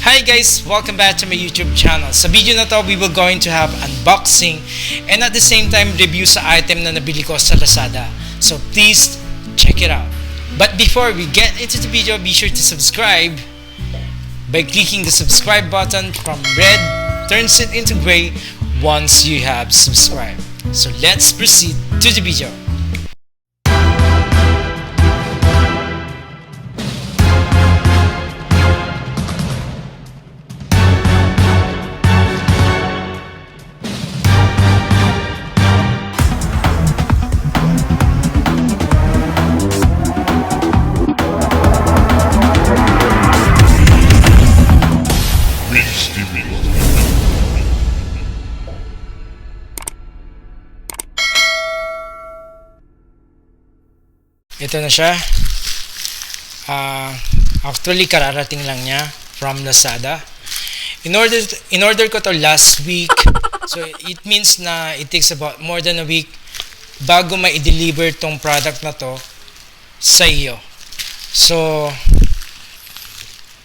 Hi guys! Welcome back to my YouTube channel. Sa video na to, we will going to have unboxing and at the same time review sa item na nabili ko sa Lazada. So please check it out. But before we get into the video, be sure to subscribe by clicking the subscribe button. From red, turns it into gray once you have subscribed. So let's proceed to the video. Ito na siya. Actually, kararating lang niya from Lazada. In order ko to last week. So, it means na it takes about more than a week bago ma-deliver tong product na to sa iyo. So,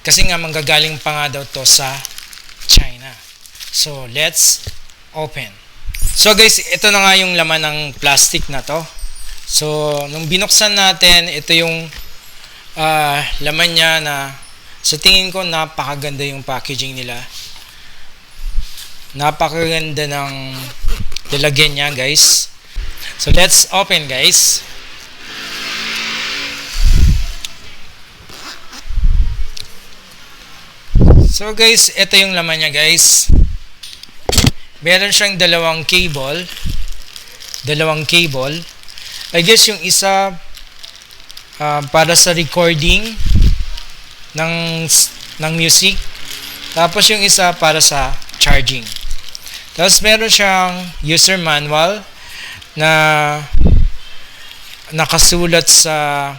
kasi nga manggagaling pa nga daw to sa China. So, let's open. So guys, ito na nga yung laman ng plastic na to. So, nung binuksan natin, ito yung laman niya na sa tingin ko napakaganda yung packaging nila. Napakaganda ng lalagyan niya, guys. So, let's open, guys. So, guys, ito yung laman niya, guys. Meron siyang dalawang cable. I guess yung isa para sa recording ng music. Tapos yung isa para sa charging. Tapos meron siyang user manual na nakasulat sa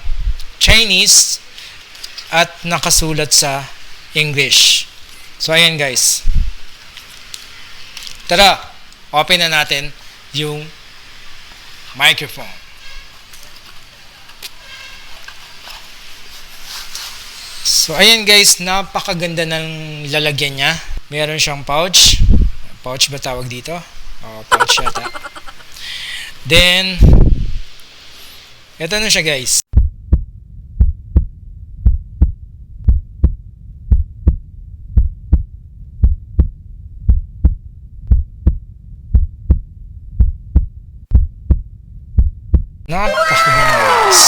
Chinese at nakasulat sa English. So ayan guys. Tara, open na natin yung microphone. So, ayan guys, napakaganda ng lalagyan niya. Meron siyang pouch. Pouch ba tawag dito? Pouch yata. Then, ito na siya guys. Napakaganda guys.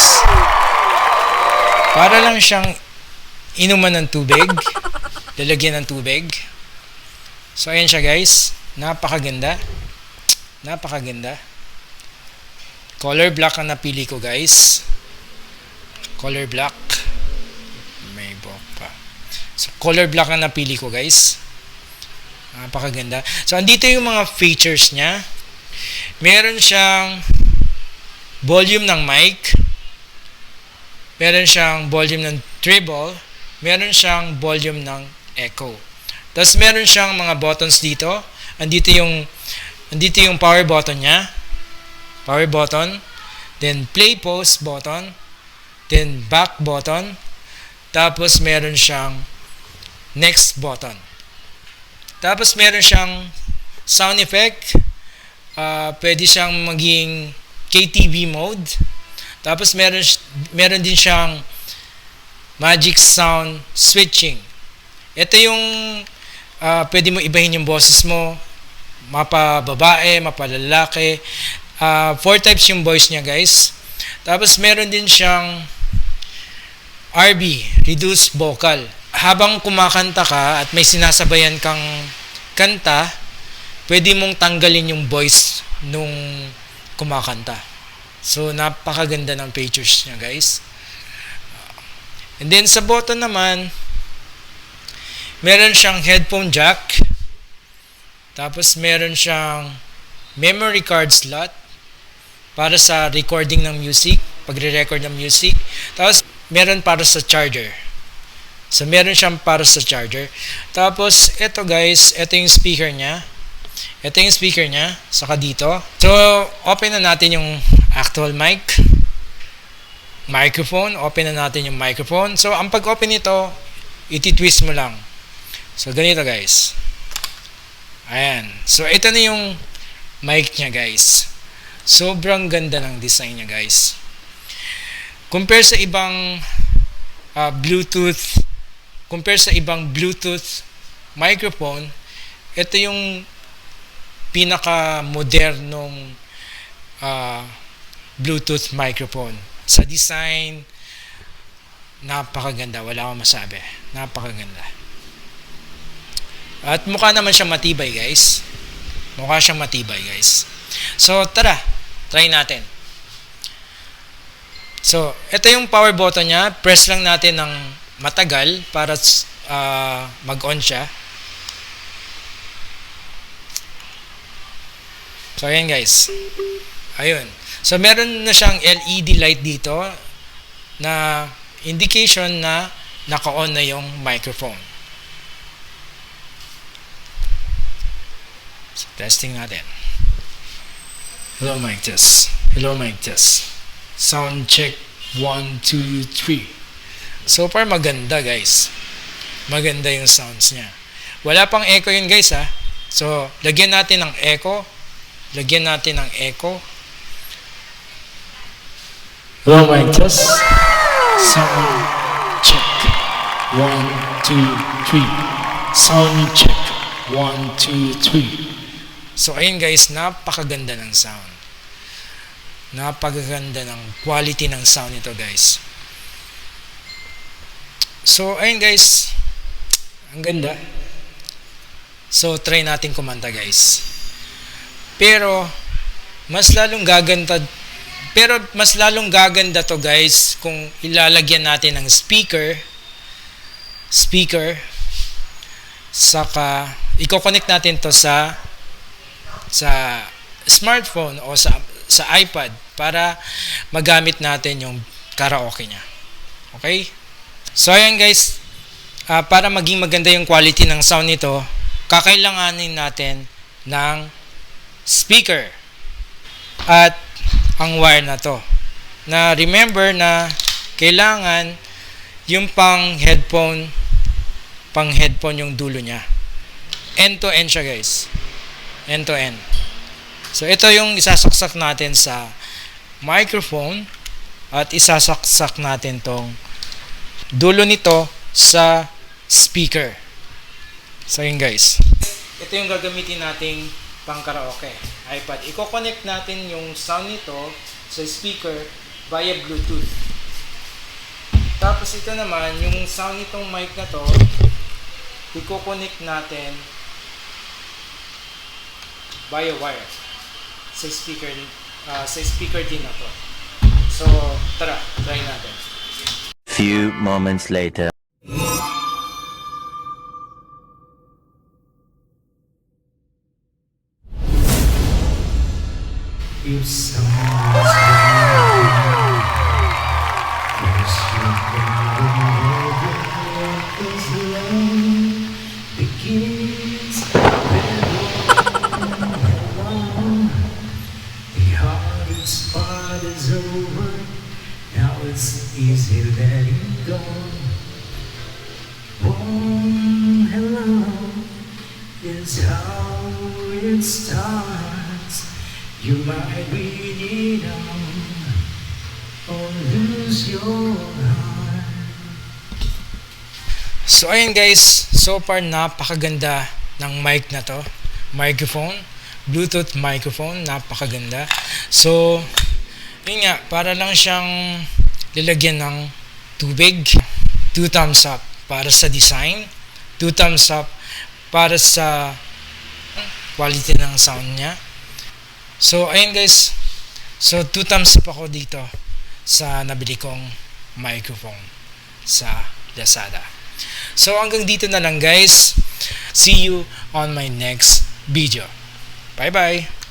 Para lang siyang inuman ng tubig, lalagyan ng tubig. So ayan siya guys, napakaganda. Color black ang napili ko guys. Color black. May buhok pa. So color black ang napili ko guys. Napakaganda. So andito yung mga features niya. Meron siyang volume ng mic. Meron siyang volume ng treble. Meron siyang volume ng echo. Tapos meron siyang mga buttons dito. Andito yung power button niya. Power button. Then play pause button. Then back button. Tapos meron siyang next button. Tapos meron siyang sound effect. Pwede siyang maging KTV mode. Tapos meron din siyang magic sound switching. Ito yung pwede mo ibahin yung boses mo, mapababae, mapalalaki. 4 types yung voice niya guys. Tapos meron din siyang RB, reduced vocal. Habang kumakanta ka at may sinasabayan kang kanta, pwede mong tanggalin yung voice nung kumakanta. So napakaganda ng features niya guys. And then sa button naman, meron siyang headphone jack. Tapos meron siyang memory card slot para sa recording ng music, pagre-record ng music. Tapos meron para sa charger. So meron siyang para sa charger. Tapos ito guys, ito yung speaker niya. Saka dito. So open na natin yung actual microphone. Open na natin yung microphone. So ang pag-open nito, iti-twist mo lang. So, ganito guys. Ayan. So, ito na yung mic niya guys. Sobrang ganda ng design niya guys. Compare sa ibang Bluetooth microphone, ito yung pinaka-modernong Bluetooth microphone. Sa design, napakaganda. Wala akong masabi. Napakaganda. At mukha naman siya matibay guys. So, tara. Try natin. So, ito yung power button niya. Press lang natin ng matagal para mag-on siya. So, ayan guys. Ayun. So, meron na siyang LED light dito na indication na naka-on na yung microphone. So, testing natin. Hello, mic test. Sound check 1, 2, 3. So far maganda guys. Maganda yung sounds niya. Wala pang echo yun guys ha. So lagyan natin ng echo. Hello, mic test. Sound check 1, 2, 3. Sound check 1, 2, 3. So ayun guys, napakaganda ng sound. Napakaganda ng quality ng sound nito guys. So ayun guys, ang ganda. So try natin kumanta guys. Pero mas lalong gaganda to guys kung ilalagyan natin ng speaker, saka i-connect natin to sa smartphone o sa iPad para magamit natin yung karaoke niya. Okay? So ayan guys, para maging maganda yung quality ng sound nito, kakailanganin natin ng speaker at ang wire na to. Na remember na kailangan yung pang headphone yung dulo niya. End to end siya guys. End to end. So ito yung isasaksak natin sa microphone at isasaksak natin tong dulo nito sa speaker. So yun guys. Ito yung gagamitin nating pang karaoke. iPad. I-connect natin yung sound nito sa speaker via Bluetooth. Tapos ito naman, yung sound nitong mic na to, i-connect natin via wire sa speaker din na to. So, tara, try natin. Few moments later. If someone's wrong, there's nothing because love begins the hardest part is over. Now it's easy letting go. Oh, hello is how it starts. You might read it or lose your heart. So ayun guys, so far napakaganda ng mic na to. Microphone, Bluetooth microphone, napakaganda. So, yun nga, para lang siyang lalagyan ng tubig. 2 thumbs up para sa design, 2 thumbs up para sa quality ng sound niya. So, ayun guys. So, 2 thumbs up ako dito sa nabili kong microphone sa Lazada. So, hanggang dito na lang guys. See you on my next video. Bye-bye!